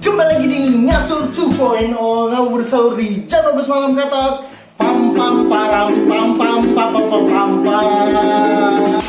Kembali lagi di Ngasur 2.0 ngabur sahur di jam 12 malam ke atas. Pam pam param pam pam pam pam pam pam pam.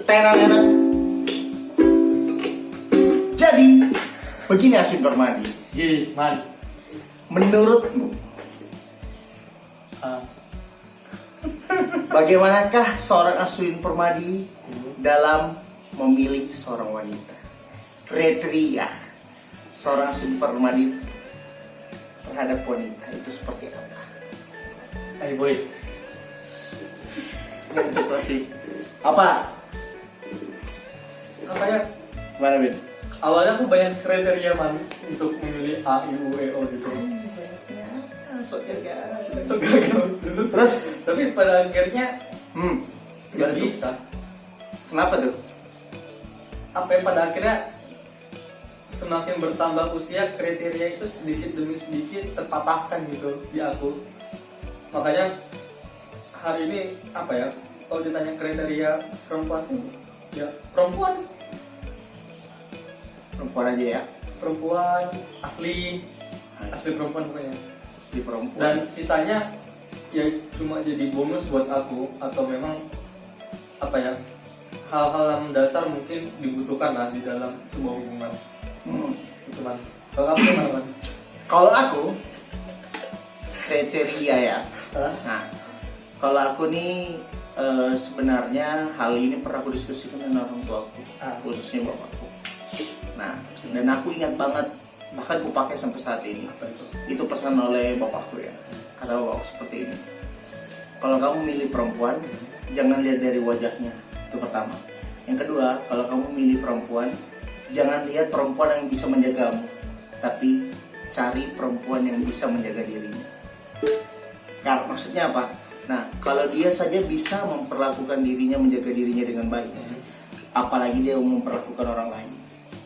Tenan enak. Jadi begini Aswin Permadi. Mari. Menurutmu bagaimanakah seorang Aswin Permadi dalam memilih seorang wanita? Kriteria seorang Aswin Permadi terhadap wanita itu seperti apa? Ayo boy. Itu sih. Apa? Apa ya? Gimana Bin? Awalnya aku banyak kriteria man untuk memilih A, I, U, E, O gitu. So gagal dulu. Terus? Tapi pada akhirnya Gimana nggak tuh? bisa. Kenapa tuh? Apa yang pada akhirnya semakin bertambah usia kriteria itu sedikit demi sedikit terpatahkan gitu di aku. Makanya hari ini apa ya? Kalau ditanya kriteria perempuan, ya perempuan Aja ya. perempuan asli perempuan pokoknya. Si perempuan. Dan sisanya ya cuma jadi bonus buat aku, atau memang apa ya, hal-hal yang mendasar mungkin dibutuhkan lah di dalam sebuah hubungan. Itu man. Kalau kamu gimana man? Kalau aku kriteria ya. Hah? Nah, kalau aku nih sebenarnya hal ini pernah aku diskusikan dengan orang tuaku, khususnya bapakku. Nah, dan aku ingat banget, bahkan aku pakai sampai saat ini. Apa itu? Itu pesan oleh bapakku ya. Kata bapakku seperti ini. Kalau kamu milih perempuan, jangan lihat dari wajahnya. Itu pertama. Yang kedua, kalau kamu milih perempuan, jangan lihat perempuan yang bisa menjagamu, tapi cari perempuan yang bisa menjaga dirinya. Karena maksudnya apa? Nah, kalau dia saja bisa memperlakukan dirinya, menjaga dirinya dengan baik, apalagi dia memperlakukan orang lain.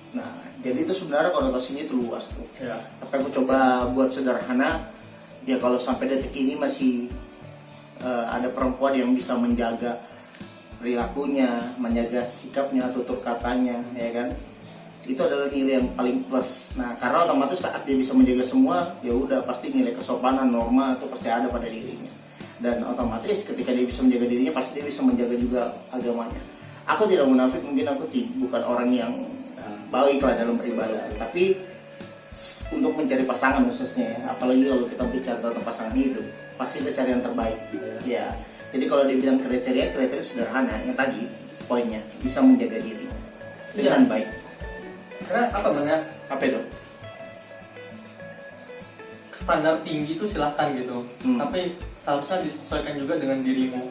Nah, jadi itu sebenarnya konotasinya itu luas tuh. Ya. Tapi aku coba buat sederhana. Ya kalau sampai detik ini masih ada perempuan yang bisa menjaga perilakunya, menjaga sikapnya, tutur katanya, ya kan? Itu adalah nilai yang paling plus. Nah, karena otomatis saat dia bisa menjaga semua, ya udah pasti nilai kesopanan, norma itu pasti ada pada dirinya. Dan otomatis ketika dia bisa menjaga dirinya, pasti dia bisa menjaga juga agamanya. Aku tidak munafik, mungkin aku bukan orang yang baik lah dalam beribadah, tapi untuk mencari pasangan khususnya ya, apalagi kalau kita bicara tentang pasangan hidup, pasti kita cari yang terbaik. Ya, jadi kalau dibilang kriteria sederhana, yang tadi poinnya bisa menjaga diri dengan baik. Karena apa banyak Apa itu? standar tinggi itu silahkan gitu, tapi seharusnya disesuaikan juga dengan dirimu.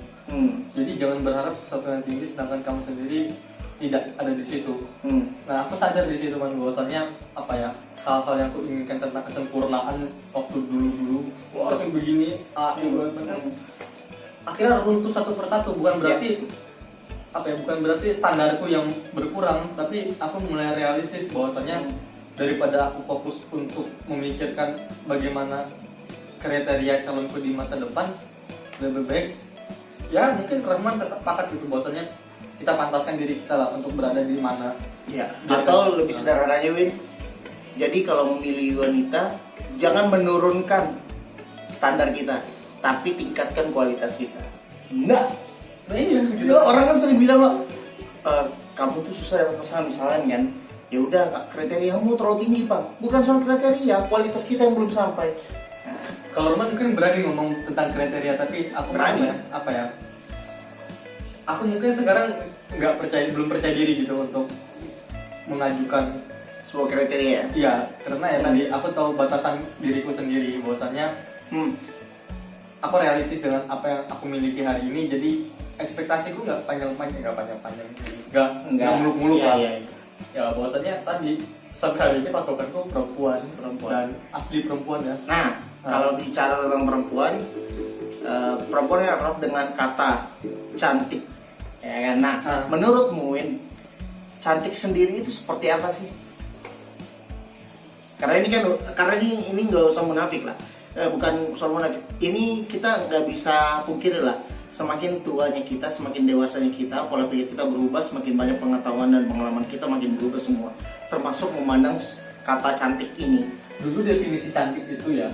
Jadi jangan berharap sesuatu yang tinggi sedangkan kamu sendiri tidak ada di situ. Nah, aku sadar di situ man, bahwasannya apa ya, hal-hal yang aku inginkan tentang kesempurnaan waktu dulu langsung begini, akhirnya runtuh satu persatu. Bukan berarti apa ya, bukan berarti standarku yang berkurang, tapi aku mulai realistis bahwasannya daripada aku fokus untuk memikirkan bagaimana kriteria calonku di masa depan, lebih baik ya mungkin Rahman sepakat gitu bahwasannya kita pantaskan diri kita lah untuk berada di mana. Ya, atau lebih sederhana aja Win. Jadi kalau memilih wanita, jangan menurunkan standar kita, tapi tingkatkan kualitas kita. Nah, Iya gitu. ya, orang kan sering bilang loh, kamu tuh susah dapat pasangan misalnya kan. Ya udah, kriteriamu terlalu tinggi Pak. Bukan soal kriteria, kualitas kita yang belum sampai. Kalau Rahman mungkin berani ngomong tentang kriteria, tapi aku Berani. apa ya? Aku mungkin sekarang belum percaya diri gitu untuk mengajukan Sebuah kriteria. iya, karena ya tadi aku tahu batasan diriku sendiri, bahwasannya aku realistis dengan apa yang aku miliki hari ini. Jadi ekspektasiku nggak panjang-panjang, nggak muluk-muluk lah. Iya. Ya bahwasannya tadi sampai hari ini patokanku perempuan dan asli perempuan ya. Nah, kalau bicara tentang perempuan, perempuan yang erat dengan kata cantik, ya kan? Nah, menurutmu Win, cantik sendiri itu seperti apa sih? Karena ini nggak usah munafik lah, bukan soal munafik. Ini kita nggak bisa pungkiri lah. Semakin tuanya kita, semakin dewasanya kita, pola pikir kita berubah, semakin banyak pengetahuan dan pengalaman kita makin berubah semua. Termasuk memandang kata cantik ini? Dulu definisi cantik itu ya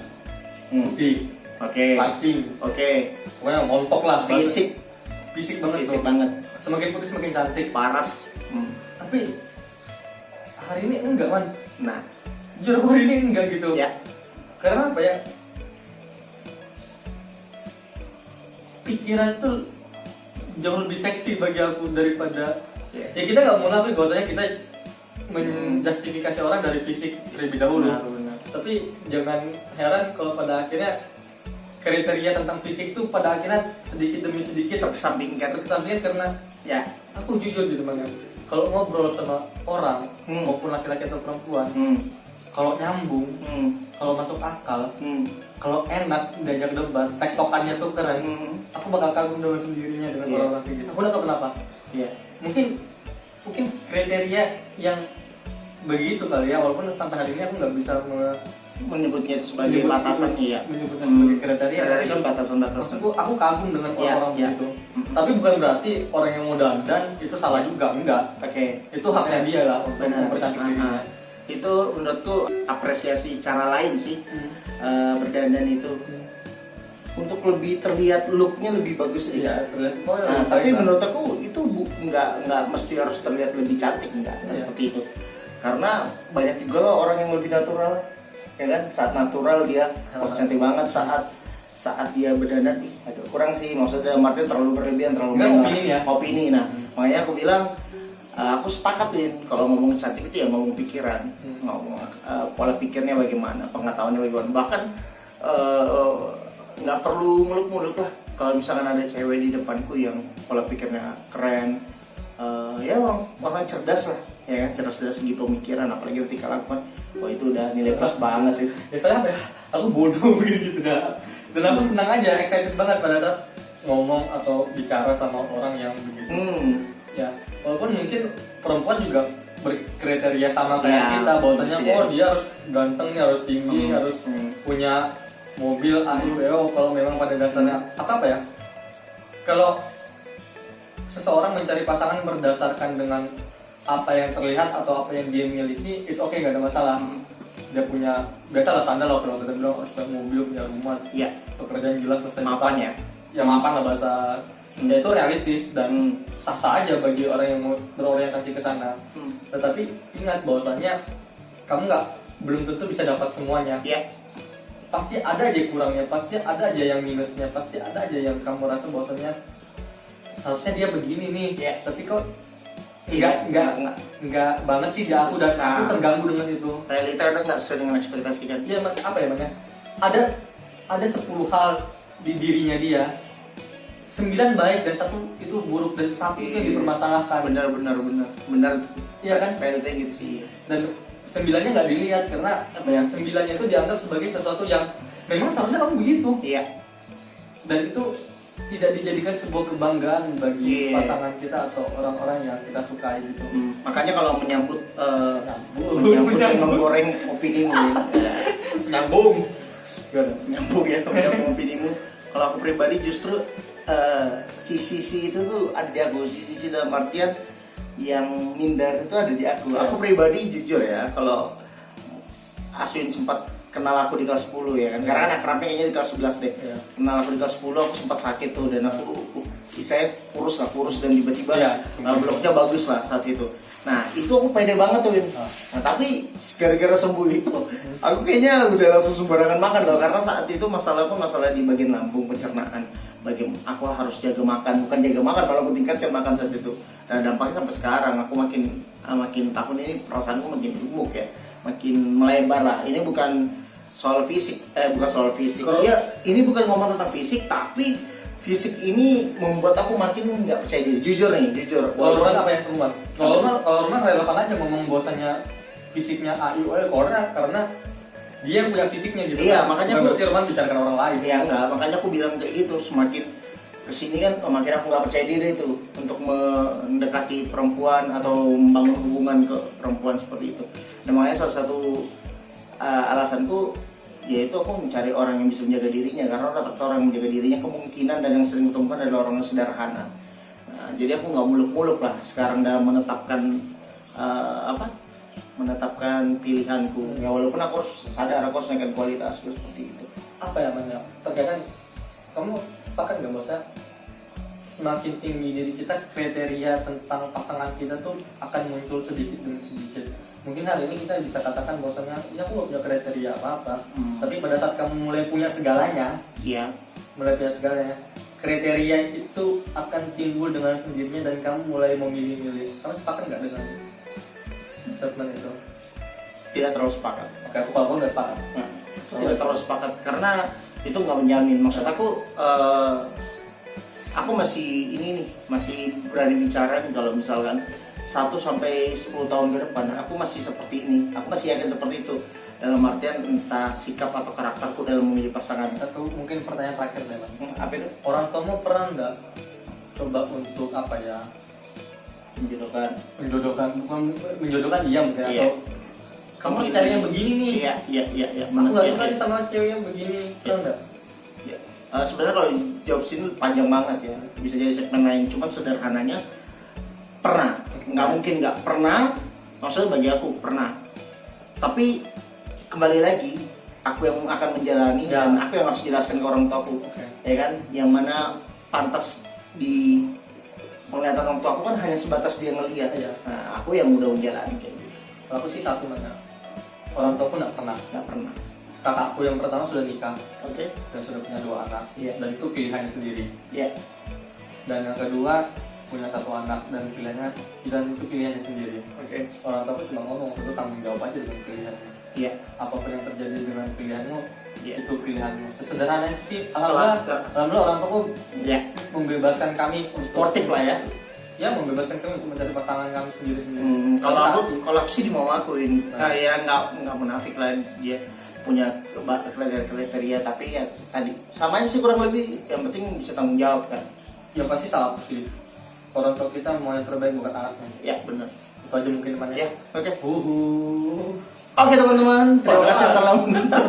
putih, Oke. langsing, Oke. pokoknya montok lah. Fisik Fisik banget fisik tuh. banget. Semakin putih semakin cantik. Paras. Tapi hari ini enggak, man. Nah, Jujur aku hari ini enggak gitu. ya. Karena apa ya? Pikiran itu jauh lebih seksi bagi aku daripada ya kita nggak mau munafik bahwasanya kita menjustifikasi orang dari fisik terlebih dahulu. Benar. Tapi jangan heran kalau pada akhirnya kriteria tentang fisik tuh pada akhirnya sedikit demi sedikit Terkesampingkan. terkesampingkan karena Ya. aku jujur gitu banget. Kalau ngobrol sama orang Hmm. maupun laki-laki atau perempuan, Hmm. kalau nyambung, Hmm. kalau masuk akal, Hmm. kalau enak diajak debat, tektokannya tuh keren, Hmm. aku bakal kagum dengan sendirinya dengan Iya. orang-orang kayak gitu. Aku nggak tahu kenapa. Ya. Mungkin kriteria yang begitu kali ya, walaupun sampai hari ini aku nggak bisa Menyebutnya itu sebagai batasan, iya. menyebutnya sebagai kriteria. Kriteria kan batasan-batasan. Maksudku, aku kagum dengan Iya, orang-orang iya. begitu. Tapi bukan berarti orang yang mau dandan itu salah juga, enggak. Oke. Itu haknya dia lah untuk Benar. mempercantik dirinya. Itu menurutku apresiasi cara lain sih, berdandan itu untuk lebih terlihat looknya lebih bagus. Iya, terlihat. Tapi menurut aku itu nggak mesti harus terlihat lebih cantik, nggak Iya. seperti itu. Karena banyak juga loh orang yang lebih natural, ya kan? Saat natural dia cantik banget, saat dia berdandan, agak kurang sih, maksudnya Martin terlalu berlebihan, terlalu Enggak, mewah. opini ya. Opini, nah makanya aku bilang aku sepakat Win, kalau ngomong cantik itu ya ngomong pikiran, ngomong pola pikirnya bagaimana, pengetahuannya bagaimana, bahkan nggak perlu muluk-muluk lah. Kalau misalkan ada cewek di depanku yang pola pikirnya keren, ya orang cerdas lah, ya kan, cerdas segi pemikiran, apalagi ketika lakukan, wah itu udah nilai plus banget itu. Ya soalnya apa ya, aku bodoh gitu dah. Dan aku senang aja, excited banget pada saat ngomong atau bicara sama orang yang begitu. Ya, walaupun mungkin perempuan juga berkriteria sama kayak Ya, kita, bahwasanya iya. oh dia harus ganteng, harus tinggi, harus punya mobil AIWO. Kalau memang pada dasarnya apa ya? Kalau seseorang mencari pasangan berdasarkan dengan apa yang terlihat atau apa yang dia miliki, it's okay, nggak ada masalah. Dia punya biasalah standar lah, kalau kita bilang punya mobil, punya rumah, Iya, pekerjaan jelas, masa depan. mapan ya. Ya mapan lah bahasa. Ya itu realistis dan sah-sah aja bagi orang yang mau berorientasi ke sana. Tetapi ingat bahwasannya kamu belum tentu bisa dapat semuanya. Iya. Pasti ada aja kurangnya, pasti ada aja yang minusnya, pasti ada aja yang kamu rasa bahwasannya seharusnya dia begini nih. Iya. Tapi kok Iya, enggak banget sih ya, aku dan aku terganggu dengan itu. realita udah nggak sesuai dengan ekspektasi kan. Iya, apa ya makanya? Ada 10 hal di dirinya dia. 9 baik dan 1 itu buruk, dan 1 itu yang dipermasalahkan. Benar. Iya kan? realita gitu sih. Dan 9-nya nggak dilihat karena apa ya? 9-nya itu dianggap sebagai sesuatu yang memang seharusnya kamu begitu. Iya. Dan itu tidak dijadikan sebuah kebanggaan bagi pasangan kita atau orang-orang yang kita sukai gitu. Makanya kalau menyambut Nyambung. dan menggoreng opinimu, Nyambung. nyambung opinimu. Kalau aku pribadi justru sisi itu tuh ada di aku, sisi dalam artian yang minder itu ada di aku. Aku pribadi jujur ya, kalau Aswin sempat kenal aku di kelas 10 ya kan, karena anak akrabnya kayaknya di kelas 11 deh. Kenal aku di kelas 10, aku sempat sakit tuh, dan aku saya kurus dan tiba-tiba bloknya bagus lah saat itu. Nah itu aku pede banget tuh Win. Nah tapi gara-gara sembuh itu aku kayaknya udah langsung sembarangan makan loh, karena saat itu masalah di bagian lambung, pencernaan. Aku harus jaga makan, bukan jaga makan, malah aku tingkatkan makan saat itu. Nah dampaknya sampai sekarang aku makin tahun ini perasaanku makin gemuk ya, makin melebar lah. Ini bukan soal fisik, ya ini bukan ngomong tentang fisik, tapi fisik ini membuat aku makin nggak percaya diri. Jujur. Kalau Roman apa ya Roman? Kalau Roman relevan aja ngomong bahwasanya fisiknya AIWO karena dia yang punya fisiknya gitu. Iya, makanya berarti Roman bicarakan orang lain. Iya enggak, makanya aku bilang kayak gitu. Semakin kesini kan makin aku nggak percaya diri itu untuk mendekati perempuan atau membangun hubungan ke perempuan seperti itu. Dan makanya salah satu alasanku yaitu aku mencari orang yang bisa menjaga dirinya, karena rata-rata orang yang menjaga dirinya kemungkinan dan yang sering kutemukan adalah orang yang sederhana. Jadi aku nggak muluk-muluk lah sekarang dalam menetapkan menetapkan pilihanku. Ya walaupun aku harus sadar aku harus naikkan kualitasku seperti itu. Apa ya namanya? Terkadang kamu sepakat nggak bahwa semakin tinggi diri kita, kriteria tentang pasangan kita tuh akan muncul sedikit demi sedikit. Mungkin hari ini kita bisa katakan bahwasanya ya aku nggak punya kriteria apa-apa, tapi pada saat kamu mulai punya segalanya, Iya. mulai punya segalanya, kriteria itu akan timbul dengan sendirinya dan kamu mulai memilih-milih. Kamu sepakat nggak dengan statement itu? Tidak terlalu sepakat. Oke, aku nggak sepakat. Nah, tidak terlalu sepakat karena itu nggak menjamin. Maksud aku masih ini nih, masih berani bicara nih kalau misalkan 1 sampai 10 tahun ke depan aku masih seperti ini. Aku masih yakin seperti itu. Dalam artian entah sikap atau karakterku dalam memilih pasangan. Satu mungkin pertanyaan terakhir deh, Bang. Apa itu? Orang tuamu pernah nggak coba untuk apa ya, menjodohkan, bukan menjodohkan dia mungkin, Iya. atau kamu harus cari yang begini nih, Iya. aku nggak Iya, suka iya. nih sama cewek yang begini, pernah nggak? Ya. Sebenarnya kalau jawab sini panjang banget ya, bisa jadi segmen lain. Cuman sederhananya pernah, nggak mungkin nggak pernah. Maksudnya bagi aku pernah. Tapi kembali lagi, aku yang akan menjalani Ya. dan aku yang harus jelaskan ke orang tuaku, Oke. ya kan? Yang mana pantas di penglihatan orang tua aku kan hanya sebatas dia ngelihat. Iya. Nah, aku yang udah menjalani kayak gitu. Kalau aku sih satu mana, orang tuaku nggak pernah. Nggak pernah. Kakakku yang pertama sudah nikah Oke. dan sudah punya 2 anak, Iya. dan itu pilihannya sendiri. Ya. Dan yang kedua punya 1 anak dan itu pilihannya sendiri. Oke. Orang tuaku cuma ngomong, itu tanggung jawab aja dengan pilihannya. Iya. Apapun yang terjadi dengan pilihanmu, Iya. itu pilihanmu. Sesederhana itu sih, alhamdulillah orang tuaku Ya. membebaskan kami untuk Sportif lah ya. Ya, membebaskan kami untuk mencari pasangan kami sendiri-sendiri. Kalau aku sih mau akuin, ya nggak munafik lah, dia punya kriteria, tapi ya tadi sama aja sih kurang lebih, yang penting bisa tanggung jawab kan. Ya pasti salah sih. Orang tua kita mau yang terbaik buat anaknya. Ya benar. Itu aja mungkin temannya. Ya, oke. Uhuh. Oke teman-teman, terima kasih telah menonton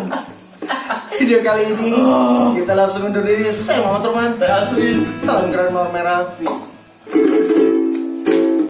video kali ini. Kita langsung undur diri. Saya Muhammad Turman. Saya Aswin. Salam keren Merah Peace.